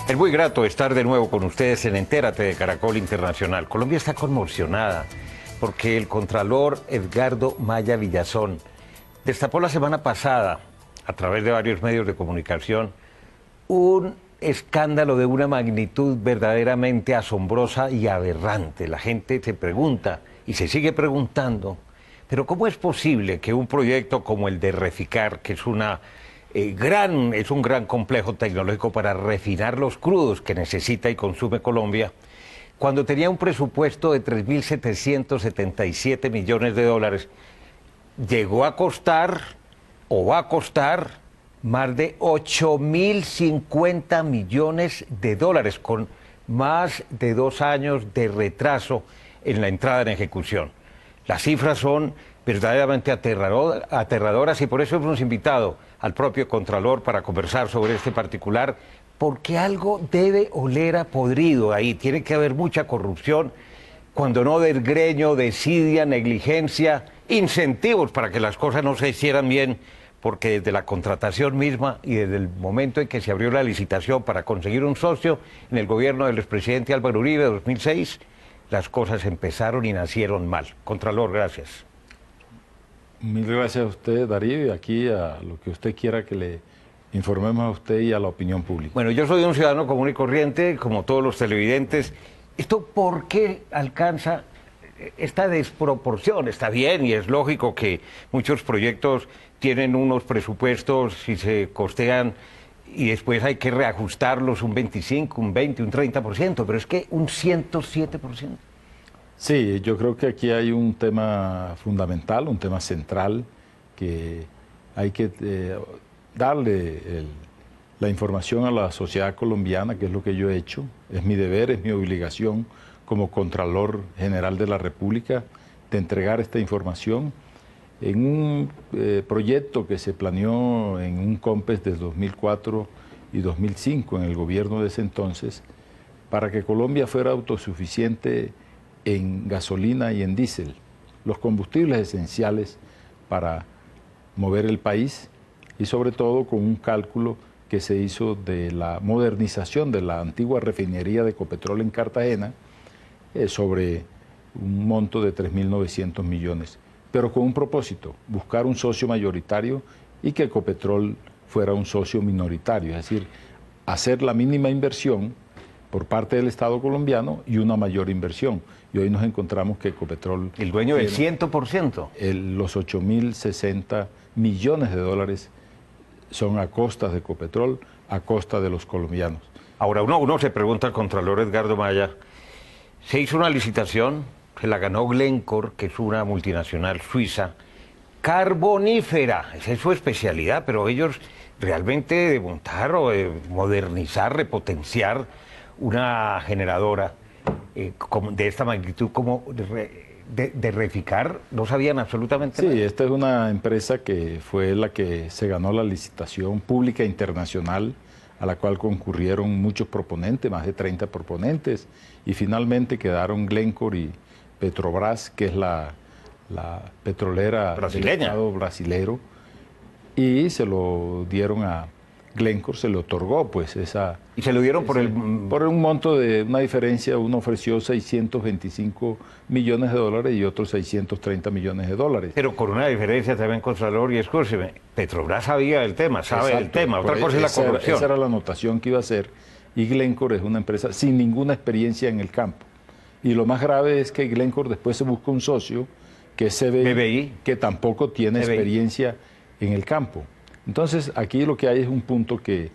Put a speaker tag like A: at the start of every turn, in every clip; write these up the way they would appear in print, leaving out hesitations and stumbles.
A: Es muy grato estar de nuevo con ustedes en Entérate de Caracol Internacional. Colombia está conmocionada porque el contralor Edgardo Maya Villazón destapó la semana pasada, a través de varios medios de comunicación, un escándalo de una magnitud verdaderamente asombrosa y aberrante. La gente se pregunta y se sigue preguntando, pero ¿cómo es posible que un proyecto como el de Reficar, que es un gran complejo tecnológico para refinar los crudos que necesita y consume Colombia, cuando tenía un presupuesto de 3.777 millones de dólares, llegó a costar o va a costar más de 8.050 millones de dólares, con más de 2 años de retraso en la entrada en ejecución? Las cifras son verdaderamente aterradoras y por eso hemos invitado al propio Contralor para conversar sobre este particular, porque algo debe oler a podrido ahí. Tiene que haber mucha corrupción, cuando no desgreño, desidia, negligencia, incentivos para que las cosas no se hicieran bien, porque desde la contratación misma y desde el momento en que se abrió la licitación para conseguir un socio en el gobierno del expresidente Álvaro Uribe de 2006, las cosas empezaron y nacieron mal. Contralor, gracias.
B: Mil gracias a usted, Darío, y aquí a lo que usted quiera que le informemos a usted y a la opinión pública.
A: Bueno, yo soy un ciudadano común y corriente, como todos los televidentes. ¿Esto por qué alcanza esta desproporción? Está bien y es lógico que muchos proyectos tienen unos presupuestos y se costean y después hay que reajustarlos un 25, un 20, un 30%, pero es que un 107%.
B: Sí, yo creo que aquí hay un tema fundamental, un tema central, que hay que darle la información a la sociedad colombiana, que es lo que yo he hecho. Es mi deber, es mi obligación como Contralor General de la República de entregar esta información en un proyecto que se planeó en un COMPES de 2004 y 2005 en el gobierno de ese entonces, para que Colombia fuera autosuficiente en gasolina y en diésel, los combustibles esenciales para mover el país, y sobre todo con un cálculo que se hizo de la modernización de la antigua refinería de Ecopetrol en Cartagena, sobre un monto de 3.900 millones, pero con un propósito: buscar un socio mayoritario y que Ecopetrol fuera un socio minoritario, es decir, hacer la mínima inversión por parte del Estado colombiano y una mayor inversión. Y hoy nos encontramos que Ecopetrol...
A: El dueño del 100%.
B: Los 8.060 millones de dólares son a costa de Ecopetrol, a costa de los colombianos.
A: Ahora uno se pregunta al Contralor Edgardo Maya, se hizo una licitación, se la ganó Glencore, que es una multinacional suiza, carbonífera, esa es su especialidad, pero ellos realmente de montar o de modernizar, repotenciar una generadora de esta magnitud como de Reficar, no sabían absolutamente nada.
B: Sí, esta es una empresa que fue la que se ganó la licitación pública internacional, a la cual concurrieron muchos proponentes, más de 30 proponentes, y finalmente quedaron Glencore y Petrobras, que es la petrolera
A: brasileña
B: del Estado brasilero, y se lo dieron a Glencore, se le otorgó pues esa...
A: ¿Y se lo dieron por
B: un monto de una diferencia? Uno ofreció 625 millones de dólares y otros 630 millones de dólares.
A: Pero con una diferencia también, Contralor, y escúcheme, Petrobras sabía el tema, sabe el tema, otra cosa es la corrupción.
B: Esa era la anotación que iba a hacer, y Glencore es una empresa sin ninguna experiencia en el campo. Y lo más grave es que Glencore después se busca un socio, que es CBI, que tampoco tiene experiencia en el campo. Entonces, aquí lo que hay es un punto que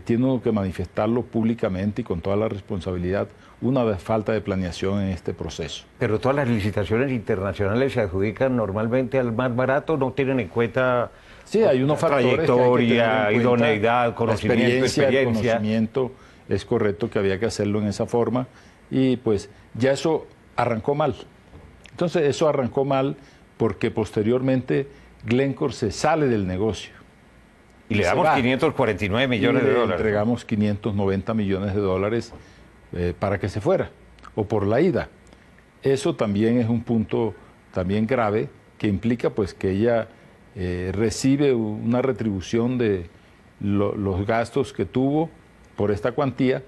B: tiene uno que manifestarlo públicamente y con toda la responsabilidad, una falta de planeación en este proceso.
A: Pero todas las licitaciones internacionales se adjudican normalmente al más barato, no tienen en cuenta...
B: Sí, hay unos factores,
A: trayectoria, idoneidad, conocimiento, experiencia.
B: El conocimiento, es correcto que había que hacerlo en esa forma, y pues ya eso arrancó mal. Entonces, eso arrancó mal porque posteriormente Glencore se sale del negocio.
A: Y le damos 549 millones de dólares.
B: Le entregamos 590 millones de dólares para que se fuera, o por la ida. Eso también es un punto también grave, que implica pues que ella recibe una retribución de los gastos que tuvo por esta cuantía,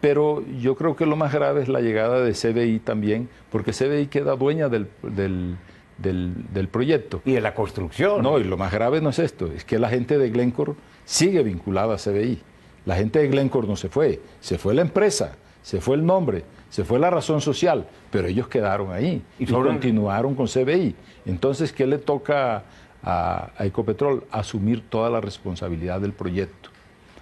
B: pero yo creo que lo más grave es la llegada de CBI también, porque CBI queda dueña del proyecto.
A: Y de la construcción.
B: No, y lo más grave no es esto, es que la gente de Glencore sigue vinculada a CBI. La gente de Glencore no se fue la empresa, se fue el nombre, se fue la razón social, pero ellos quedaron ahí y continuaron con CBI. Entonces, ¿qué le toca a Ecopetrol? Asumir toda la responsabilidad del proyecto,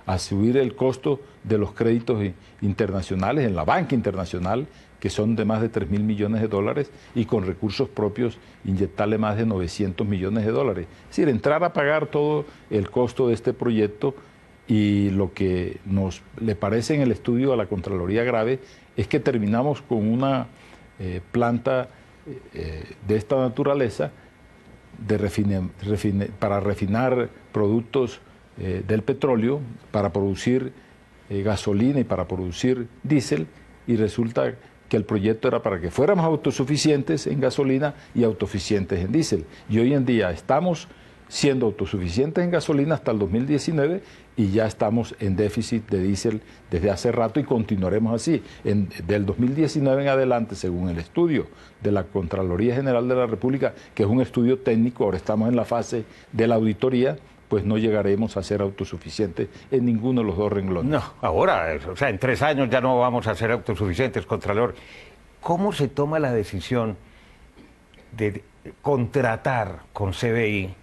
B: asumir el costo de los créditos internacionales en la banca internacional, que son de más de 3.000 millones de dólares, y con recursos propios inyectarle más de 900 millones de dólares. Es decir, entrar a pagar todo el costo de este proyecto, y lo que nos le parece en el estudio a la Contraloría grave es que terminamos con una planta de esta naturaleza para refinar productos del petróleo, para producir gasolina y para producir diésel, y resulta que el proyecto era para que fuéramos autosuficientes en gasolina y autosuficientes en diésel. Y hoy en día estamos siendo autosuficientes en gasolina hasta el 2019 y ya estamos en déficit de diésel desde hace rato y continuaremos así. Del 2019 en adelante, según el estudio de la Contraloría General de la República, que es un estudio técnico, ahora estamos en la fase de la auditoría, pues no llegaremos a ser autosuficientes en ninguno de los dos renglones.
A: No, ahora, o sea, en 3 años ya no vamos a ser autosuficientes, Contralor. ¿Cómo se toma la decisión de contratar con CBI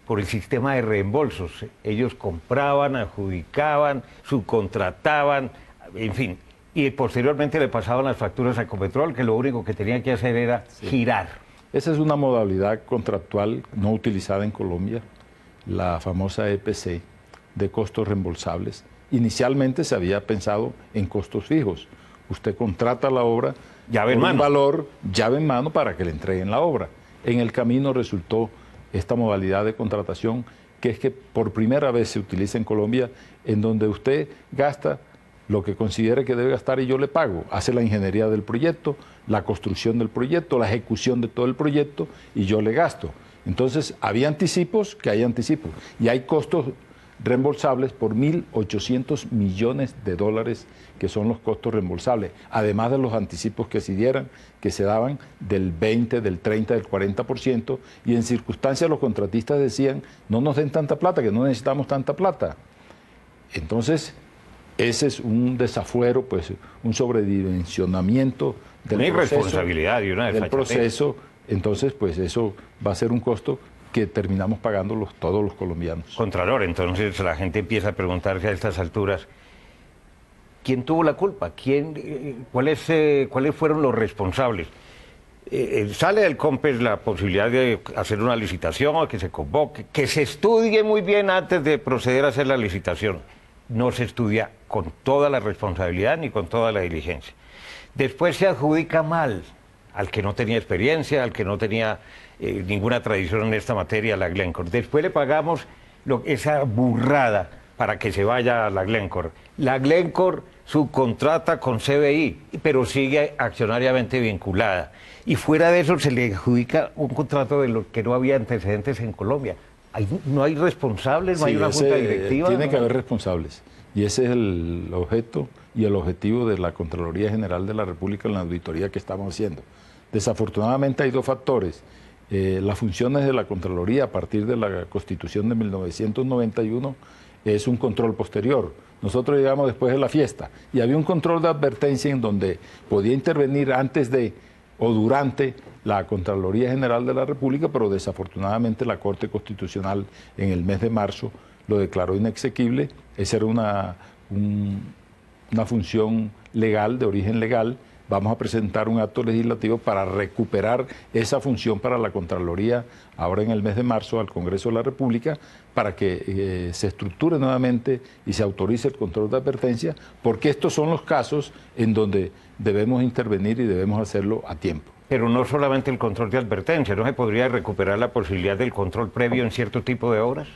A: por el sistema de reembolsos? Ellos compraban, adjudicaban, subcontrataban, en fin, y posteriormente le pasaban las facturas a Ecopetrol, que lo único que tenían que hacer era girar.
B: Esa es una modalidad contractual no utilizada en Colombia, la famosa EPC, de costos reembolsables. Inicialmente se había pensado en costos fijos. Usted contrata la obra
A: llave en
B: por
A: mano,
B: un valor, llave en mano, para que le entreguen la obra. En el camino resultó esta modalidad de contratación, que es que por primera vez se utiliza en Colombia, en donde usted gasta lo que considere que debe gastar y yo le pago. Hace la ingeniería del proyecto, la construcción del proyecto, la ejecución de todo el proyecto y yo le gasto. Entonces, había anticipos, que hay anticipos, y hay costos reembolsables por 1.800 millones de dólares, que son los costos reembolsables, además de los anticipos que se daban del 20, del 30, del 40%, y en circunstancias los contratistas decían, no nos den tanta plata, que no necesitamos tanta plata. Entonces, ese es un desafuero, pues un sobredimensionamiento del
A: una
B: proceso,
A: irresponsabilidad y una
B: del proceso. Entonces, pues eso va a ser un costo que terminamos pagando todos los colombianos.
A: Contralor, entonces la gente empieza a preguntarse a estas alturas, ¿quién tuvo la culpa? ¿Cuáles fueron los responsables? Sale del COMPES la posibilidad de hacer una licitación, o que se convoque, que se estudie muy bien antes de proceder a hacer la licitación. No se estudia con toda la responsabilidad ni con toda la diligencia. Después se adjudica mal al que no tenía experiencia, al que no tenía ninguna tradición en esta materia, a la Glencore. Después le pagamos esa burrada para que se vaya a la Glencore. La Glencore subcontrata con CBI, pero sigue accionariamente vinculada. Y fuera de eso se le adjudica un contrato de lo que no había antecedentes en Colombia. ¿No hay responsables? ¿No hay una junta directiva?
B: Tiene que haber responsables. Y ese es el objeto y el objetivo de la Contraloría General de la República en la auditoría que estamos haciendo. Desafortunadamente hay dos factores. Las funciones de la Contraloría a partir de la Constitución de 1991 es un control posterior. Nosotros llegamos después de la fiesta y había un control de advertencia en donde podía intervenir antes de o durante la Contraloría General de la República, pero desafortunadamente la Corte Constitucional en el mes de marzo lo declaró inexequible. Esa era una función legal, de origen legal. Vamos a presentar un acto legislativo para recuperar esa función para la Contraloría ahora en el mes de marzo al Congreso de la República, para que se estructure nuevamente y se autorice el control de advertencia, porque estos son los casos en donde debemos intervenir y debemos hacerlo a tiempo.
A: Pero no solamente el control de advertencia, ¿no se podría recuperar la posibilidad del control previo en cierto tipo de obras?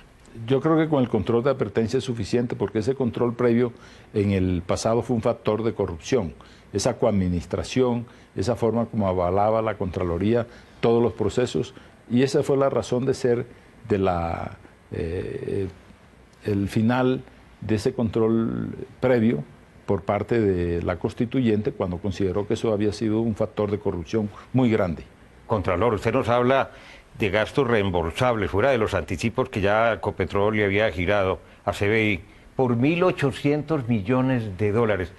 B: Yo creo que con el control de advertencia es suficiente, porque ese control previo en el pasado fue un factor de corrupción. Esa coadministración, esa forma como avalaba la Contraloría todos los procesos, y esa fue la razón de ser de el final de ese control previo, por parte de la constituyente cuando consideró que eso había sido un factor de corrupción muy grande.
A: Contralor, usted nos habla de gastos reembolsables, fuera de los anticipos que ya Ecopetrol le había girado a CBI, por 1.800 millones de dólares.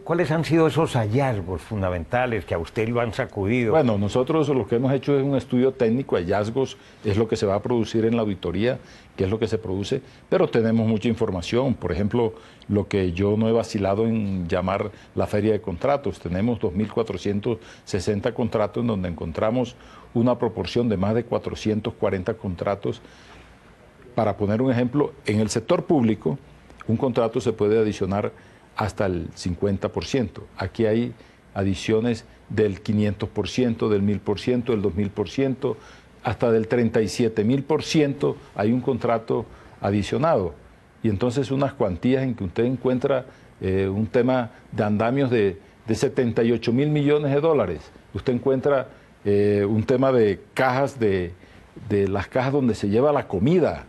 A: ¿Cuáles han sido esos hallazgos fundamentales que a usted lo han sacudido?
B: Bueno, nosotros lo que hemos hecho es un estudio técnico, hallazgos, es lo que se va a producir en la auditoría, qué es lo que se produce, pero tenemos mucha información. Por ejemplo, lo que yo no he vacilado en llamar la feria de contratos. Tenemos 2.460 contratos en donde encontramos una proporción de más de 440 contratos. Para poner un ejemplo, en el sector público, un contrato se puede adicionar hasta el 50%. Aquí hay adiciones del 500%, del 1.000%, del 2.000%, hasta del 37.000% hay un contrato adicionado. Y entonces unas cuantías en que usted encuentra un tema de andamios de 78.000 millones de dólares. Usted encuentra un tema de cajas, de las cajas donde se lleva la comida,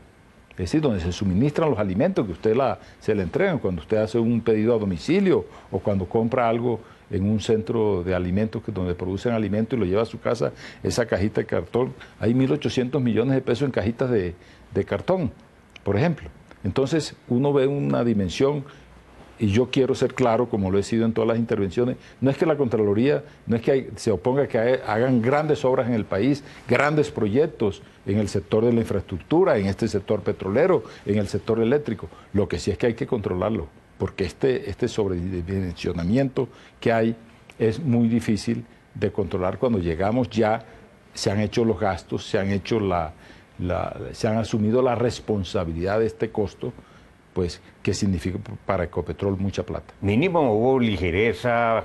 B: es decir, donde se suministran los alimentos que usted se le entregan cuando usted hace un pedido a domicilio o cuando compra algo en un centro de alimentos donde producen alimentos y lo lleva a su casa, esa cajita de cartón. Hay 1.800 millones de pesos en cajitas de cartón, por ejemplo. Entonces uno ve una dimensión, y yo quiero ser claro, como lo he sido en todas las intervenciones, no es que la Contraloría, no es que se oponga a que hagan grandes obras en el país, grandes proyectos en el sector de la infraestructura, en este sector petrolero, en el sector eléctrico. Lo que sí es que hay que controlarlo, porque este sobredimensionamiento que hay es muy difícil de controlar cuando llegamos ya, se han hecho los gastos, se han hecho se han asumido la responsabilidad de este costo, pues que significa para Ecopetrol mucha plata.
A: Mínimo hubo ligereza,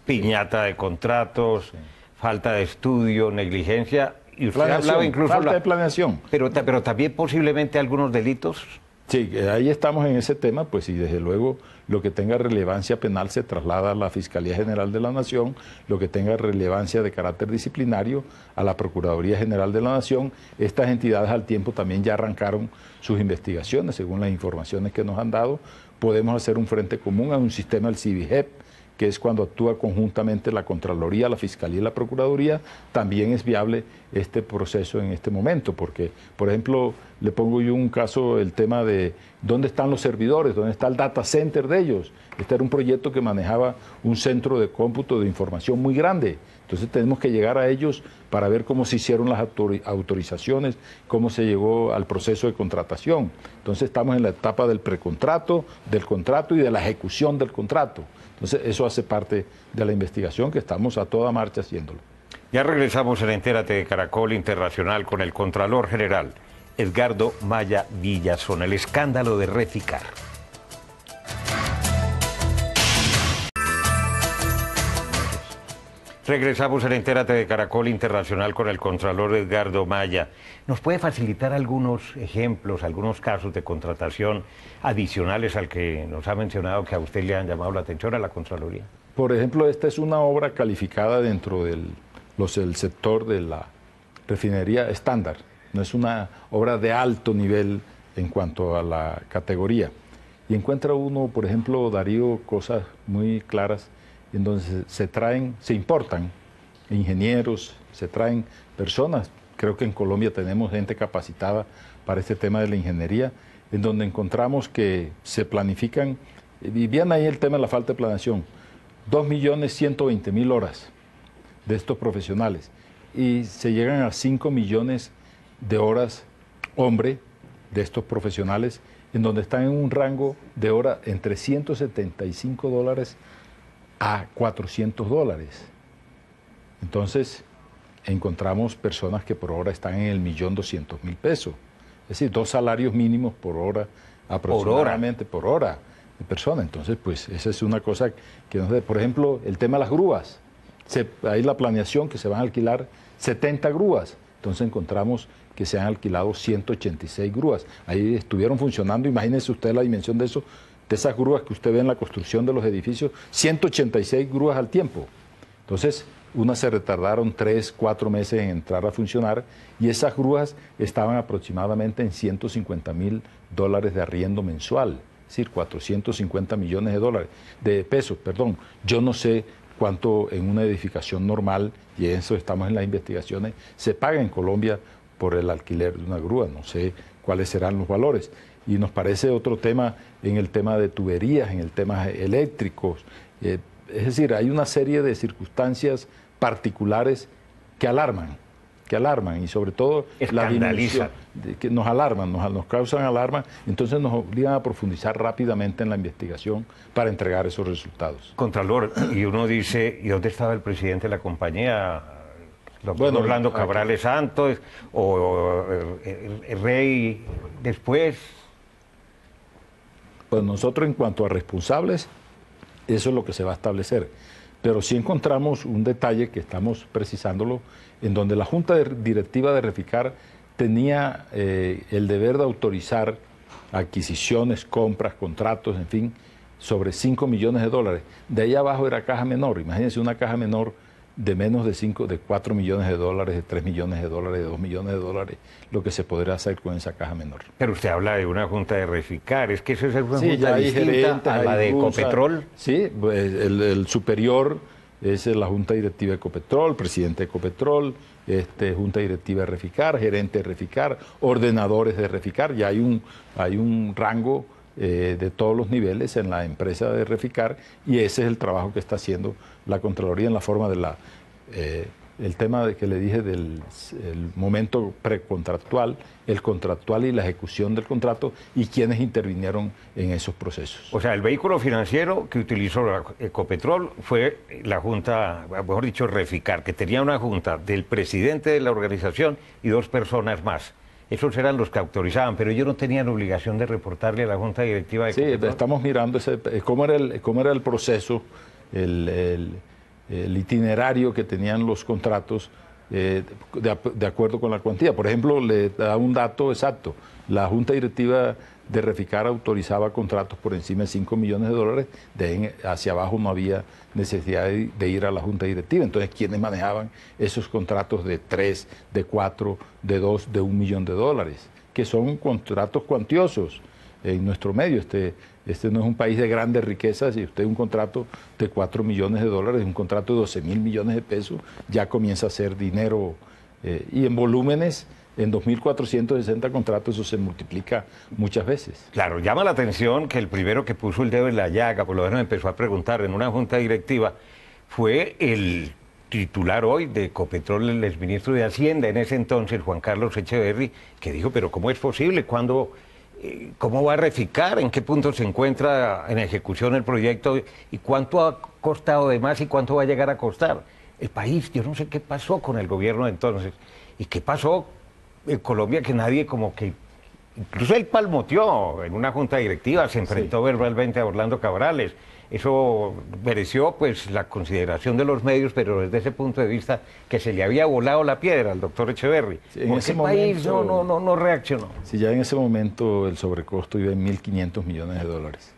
A: piñata de contratos, sí, falta de estudio, negligencia, y usted hablaba incluso...
B: Falta de planeación.
A: Pero también posiblemente algunos delitos.
B: Sí, ahí estamos en ese tema, pues y desde luego lo que tenga relevancia penal se traslada a la Fiscalía General de la Nación, lo que tenga relevancia de carácter disciplinario a la Procuraduría General de la Nación. Estas entidades al tiempo también ya arrancaron sus investigaciones, según las informaciones que nos han dado. Podemos hacer un frente común a un sistema del CIVIGEP, que es cuando actúa conjuntamente la Contraloría, la Fiscalía y la Procuraduría. También es viable este proceso en este momento, porque, por ejemplo, le pongo yo un caso, el tema de dónde están los servidores, dónde está el data center de ellos. Este era un proyecto que manejaba un centro de cómputo de información muy grande. Entonces tenemos que llegar a ellos para ver cómo se hicieron las autorizaciones, cómo se llegó al proceso de contratación. Entonces estamos en la etapa del precontrato, del contrato y de la ejecución del contrato. Entonces eso hace parte de la investigación que estamos a toda marcha haciéndolo.
A: Ya regresamos en Entérate de Caracol Internacional con el Contralor General, Edgardo Maya Villazón, el escándalo de Reficar. Regresamos en Entérate de Caracol Internacional con el Contralor Edgardo Maya. ¿Nos puede facilitar algunos ejemplos, algunos casos de contratación adicionales al que nos ha mencionado que a usted le han llamado la atención a la Contraloría?
B: Por ejemplo, esta es una obra calificada dentro del sector de la refinería estándar. No es una obra de alto nivel en cuanto a la categoría. Y encuentra uno, por ejemplo, Darío, cosas muy claras en donde se importan ingenieros, se traen personas. Creo que en Colombia tenemos gente capacitada para este tema de la ingeniería, en donde encontramos que se planifican, y bien ahí el tema de la falta de planeación, 2.120.000 horas de estos profesionales, y se llegan a 5 millones de horas hombre de estos profesionales, en donde están en un rango de hora entre $175 a $400. Entonces, encontramos personas que por hora están en el 1.200.000 pesos. Es decir, 2 salarios mínimos por hora, aproximadamente por hora de persona. Entonces, pues, esa es una cosa que nos dé. Por ejemplo, el tema de las grúas. Hay la planeación que se van a alquilar 70 grúas. Entonces encontramos que se han alquilado 186 grúas. Ahí estuvieron funcionando, imagínense usted la dimensión de eso, de esas grúas que usted ve en la construcción de los edificios, 186 grúas al tiempo. Entonces, unas se retardaron 3, 4 meses en entrar a funcionar y esas grúas estaban aproximadamente en $150.000 de arriendo mensual. Es decir, 450 millones de dólares, de pesos, perdón. Yo no sé cuánto en una edificación normal, y en eso estamos en las investigaciones, se paga en Colombia por el alquiler de una grúa. No sé cuáles serán los valores. Y nos parece otro tema en el tema de tuberías, en el tema eléctricos. Es decir, hay una serie de circunstancias particulares que alarman y sobre todo la dimensión que nos alarman, nos causan alarma, entonces nos obligan a profundizar rápidamente en la investigación para entregar esos resultados.
A: Contralor, y uno dice, ¿y dónde estaba el presidente de la compañía? Bueno, Orlando Cabrales Santos, o el rey después.
B: Pues nosotros en cuanto a responsables, eso es lo que se va a establecer. Pero sí encontramos un detalle que estamos precisándolo, en donde la Junta Directiva de Reficar tenía el deber de autorizar adquisiciones, compras, contratos, en fin, sobre 5 millones de dólares. De ahí abajo era caja menor. Imagínense una caja menor de menos de 4 millones de dólares, de 3 millones de dólares, de 2 millones de dólares, lo que se podría hacer con esa caja menor.
A: Pero usted habla de una junta de Reficar, es que eso es una
B: sí,
A: junta distinta a la de Ecopetrol.
B: Sí, el superior es la junta directiva de Ecopetrol, presidente de Ecopetrol, junta directiva de Reficar, gerente de Reficar, ordenadores de Reficar, ya hay un rango de todos los niveles en la empresa de Reficar, y ese es el trabajo que está haciendo la Contraloría en la forma de el tema de que le dije del momento precontractual, el contractual y la ejecución del contrato y quienes intervinieron en esos procesos.
A: O sea, el vehículo financiero que utilizó Ecopetrol fue la junta, mejor dicho, Reficar, que tenía una junta del presidente de la organización y 2 personas más. Esos eran los que autorizaban, pero ellos no tenían obligación de reportarle a la junta directiva de Ecopetrol.
B: Sí, estamos mirando cómo era el proceso, el itinerario que tenían los contratos de acuerdo con la cuantía. Por ejemplo, le da un dato exacto. La Junta Directiva de Reficar autorizaba contratos por encima de 5 millones de dólares, de ahí hacia abajo no había necesidad de ir a la Junta Directiva. Entonces, ¿quiénes manejaban esos contratos de 3, de 4, de 2, de 1 millón de dólares? Que son contratos cuantiosos en nuestro medio. Este no es un país de grandes riquezas, y usted un contrato de 4 millones de dólares, un contrato de 12.000 millones de pesos, ya comienza a ser dinero. Y en volúmenes, en 2.460 contratos, eso se multiplica muchas veces.
A: Claro, llama la atención que el primero que puso el dedo en la llaga, por lo menos empezó a preguntar en una junta directiva, fue el titular hoy de Ecopetrol, el exministro de Hacienda en ese entonces, Juan Carlos Echeverry, que dijo, pero ¿cómo es posible? ¿Cómo va a Reficar? ¿En qué punto se encuentra en ejecución el proyecto? ¿Y cuánto ha costado de más y cuánto va a llegar a costar? El país, yo no sé qué pasó con el gobierno de entonces. ¿Y qué pasó en Colombia que nadie como que... Incluso él palmoteó en una junta directiva, se enfrentó verbalmente a Orlando Cabrales. Eso mereció pues la consideración de los medios, pero desde ese punto de vista que se le había volado la piedra al doctor Echeverry.
B: Sí,
A: ¿Por qué el país no reaccionó?
B: Sí, ya en ese momento el sobrecosto iba en 1.500 millones de dólares.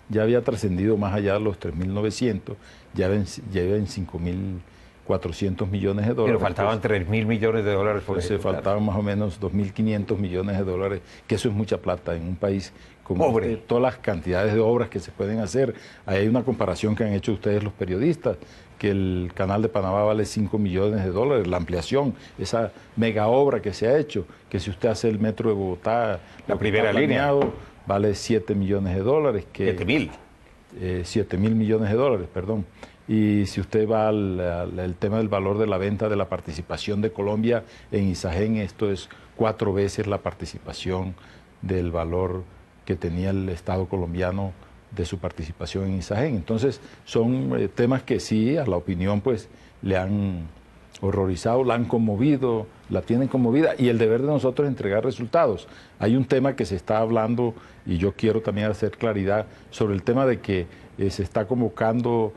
B: Ya había trascendido más allá de los 3.900, ya iba en 5.400 millones de dólares.
A: Pero faltaban 3.000 millones de dólares por
B: ejecutar. Faltaban más o menos 2.500 millones de dólares, que eso es mucha plata en un país como todas las cantidades de obras que se pueden hacer. Ahí hay una comparación que han hecho ustedes los periodistas, que el canal de Panamá vale 5 millones de dólares, la ampliación, esa mega obra que se ha hecho, que si usted hace el metro de Bogotá,
A: la primera línea,
B: vale 7 millones de dólares.
A: 7.000.
B: 7.000 millones de dólares, perdón. Y si usted va al tema del valor de la venta de la participación de Colombia en Isagen, esto es 4 veces la participación del valor que tenía el Estado colombiano de su participación en Isagen. Entonces, son temas que sí, a la opinión pues le han horrorizado, la han conmovido, la tienen conmovida, y el deber de nosotros es entregar resultados. Hay un tema que se está hablando, y yo quiero también hacer claridad sobre el tema de que se está convocando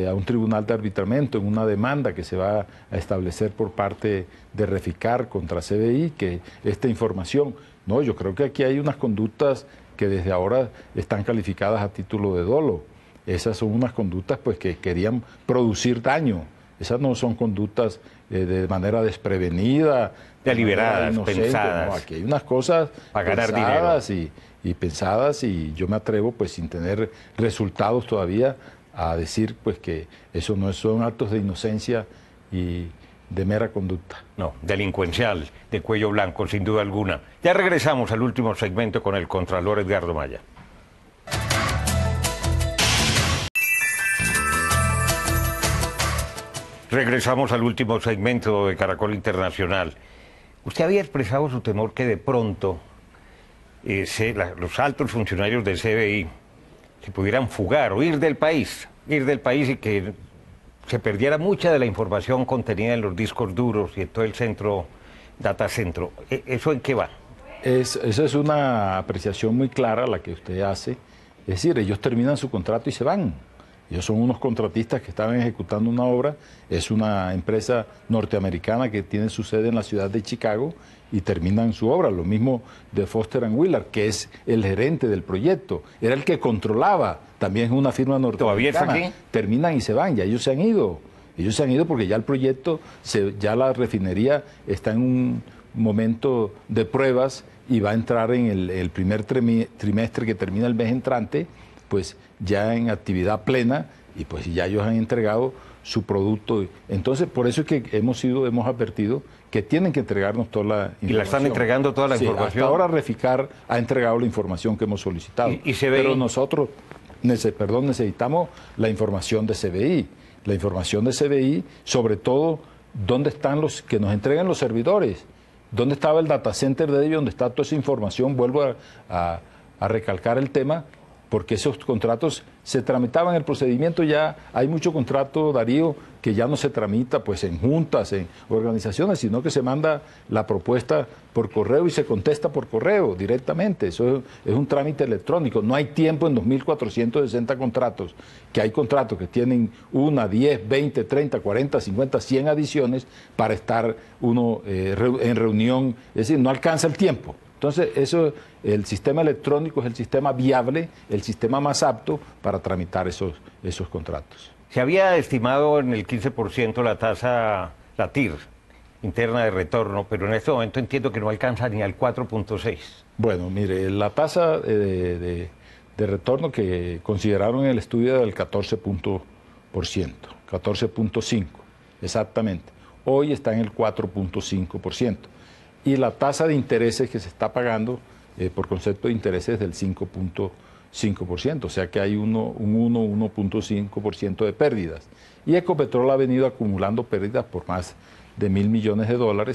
B: a un tribunal de arbitramiento en una demanda que se va a establecer por parte de Reficar contra CBI, que esta información, no, yo creo que aquí hay unas conductas que desde ahora están calificadas a título de dolo. Esas son unas conductas pues que querían producir daño. Esas no son conductas de manera desprevenida,
A: deliberadas, pensadas.
B: No, aquí hay unas cosas
A: para ganar dinero.
B: y pensadas, y yo me atrevo, pues sin tener resultados todavía, a decir pues que eso no son actos de inocencia y de mera conducta.
A: No, delincuencial, de cuello blanco, sin duda alguna. Ya regresamos al último segmento con el Contralor Edgardo Maya. Regresamos al último segmento de Caracol Internacional. Usted había expresado su temor que de pronto los altos funcionarios del CBI se pudieran fugar o ir del país y que se perdiera mucha de la información contenida en los discos duros y en todo el centro, data centro. ¿Eso en qué va?
B: Esa es una apreciación muy clara la que usted hace. Es decir, ellos terminan su contrato y se van. Ellos son unos contratistas que estaban ejecutando una obra. Es una empresa norteamericana que tiene su sede en la ciudad de Chicago y terminan su obra. Lo mismo de Foster & Willard, que es el gerente del proyecto. Era el que controlaba. También es una firma norteamericana.
A: ¿Todavía está aquí?
B: Terminan y se van. Ya ellos se han ido. Ellos se han ido porque ya el proyecto, ya la refinería está en un momento de pruebas y va a entrar en el primer trimestre que termina el mes entrante, pues ya en actividad plena, y pues ya ellos han entregado su producto. Entonces, por eso es que hemos advertido que tienen que entregarnos toda la información.
A: ¿Y la están entregando toda la información?
B: Hasta ahora Reficar ha entregado la información que hemos solicitado.
A: ¿Y CBI?
B: Pero nosotros, necesitamos la información de CBI. La información de CBI, sobre todo, dónde están los que nos entregan los servidores, dónde estaba el data center de ellos, dónde está toda esa información. Vuelvo a recalcar el tema, porque esos contratos se tramitaban, el procedimiento ya, hay mucho contrato, Darío, que ya no se tramita pues en juntas, en organizaciones, sino que se manda la propuesta por correo y se contesta por correo directamente. Eso es un trámite electrónico. No hay tiempo en 2.460 contratos, que hay contratos que tienen 1, 10, 20, 30, 40, 50, 100 adiciones para estar uno en reunión, es decir, no alcanza el tiempo. Entonces, el sistema electrónico es el sistema viable, el sistema más apto para tramitar esos contratos.
A: Se había estimado en el 15% la tasa, la TIR, interna de retorno, pero en este momento entiendo que no alcanza ni al 4.6.
B: Bueno, mire, la tasa de retorno que consideraron en el estudio era del 14.5%, exactamente. Hoy está en el 4.5%. Y la tasa de intereses que se está pagando por concepto de intereses del 5.5%, o sea que hay un 1.5% de pérdidas. Y Ecopetrol ha venido acumulando pérdidas por más de $1.000 millones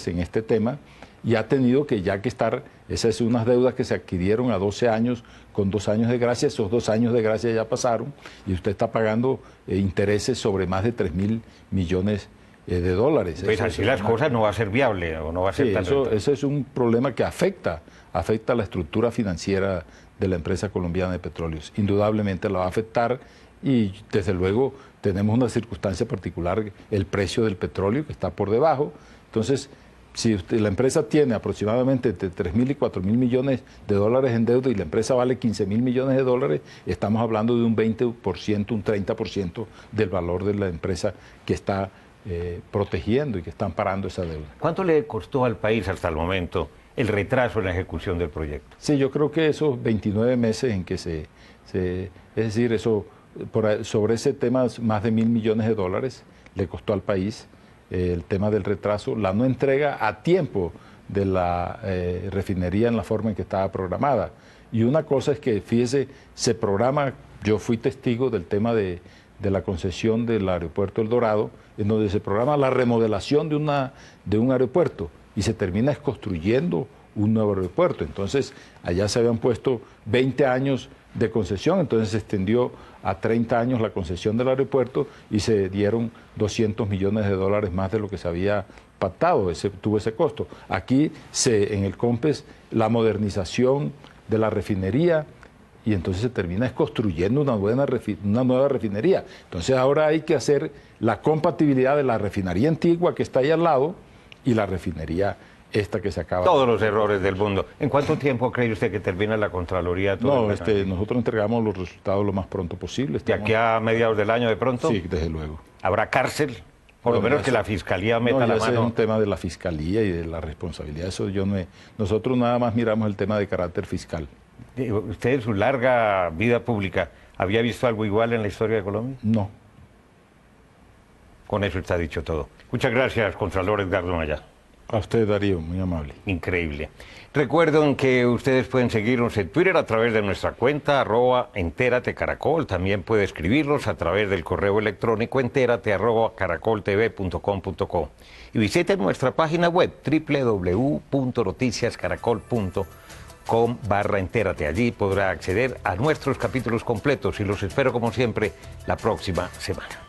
B: en este tema y ha tenido que estar, esas son unas deudas que se adquirieron a 12 años con 2 años de gracia, esos 2 años de gracia ya pasaron y usted está pagando intereses sobre más de $3.000 millones de dólares.
A: Pues así las cosas no va a ser viable o no va a ser tan rentable.
B: Eso es un problema que afecta a la estructura financiera de la empresa colombiana de petróleos. Indudablemente la va a afectar y desde luego tenemos una circunstancia particular, el precio del petróleo que está por debajo. Entonces, si la empresa tiene aproximadamente entre 3.000 y 4.000 millones de dólares en deuda y la empresa vale 15.000 millones de dólares, estamos hablando de un 20%, un 30% del valor de la empresa que está protegiendo y que están parando esa deuda.
A: ¿Cuánto le costó al país hasta el momento el retraso en la ejecución del proyecto?
B: Sí, yo creo que esos 29 meses en que es decir, eso sobre ese tema más de $1.000 millones de dólares le costó al país el tema del retraso, la no entrega a tiempo de la refinería en la forma en que estaba programada. Y una cosa es que, fíjese, se programa, yo fui testigo del tema de la concesión del aeropuerto El Dorado, en donde se programa la remodelación de un aeropuerto y se termina construyendo un nuevo aeropuerto. Entonces, allá se habían puesto 20 años de concesión, entonces se extendió a 30 años la concesión del aeropuerto y se dieron $200 millones más de lo que se había pactado, tuvo ese costo. Aquí, en el COMPES, la modernización de la refinería, y entonces se termina construyendo una nueva refinería. Entonces ahora hay que hacer la compatibilidad de la refinería antigua que está ahí al lado y la refinería esta que se acaba.
A: Todos los errores del mundo. ¿En cuánto tiempo cree usted que termina la Contraloría?
B: Nosotros entregamos los resultados lo más pronto posible.
A: ¿De aquí a mediados del año de pronto?
B: Sí, desde luego.
A: ¿Habrá cárcel? Por lo menos que la Fiscalía meta la mano.
B: Ese es un tema de la Fiscalía y de la responsabilidad. Nosotros nada más miramos el tema de carácter fiscal.
A: ¿Usted en su larga vida pública había visto algo igual en la historia de Colombia?
B: No.
A: Con eso está dicho todo. Muchas gracias, Contralor Edgardo Maya.
B: A usted, Darío, muy amable.
A: Increíble. Recuerden que ustedes pueden seguirnos en Twitter a través de nuestra cuenta @entératecaracol. También puede escribirnos a través del correo electrónico entérate@caracoltv.com.co. Y visiten nuestra página web www.noticiascaracol.com/entérate. Allí podrá acceder a nuestros capítulos completos y los espero como siempre la próxima semana.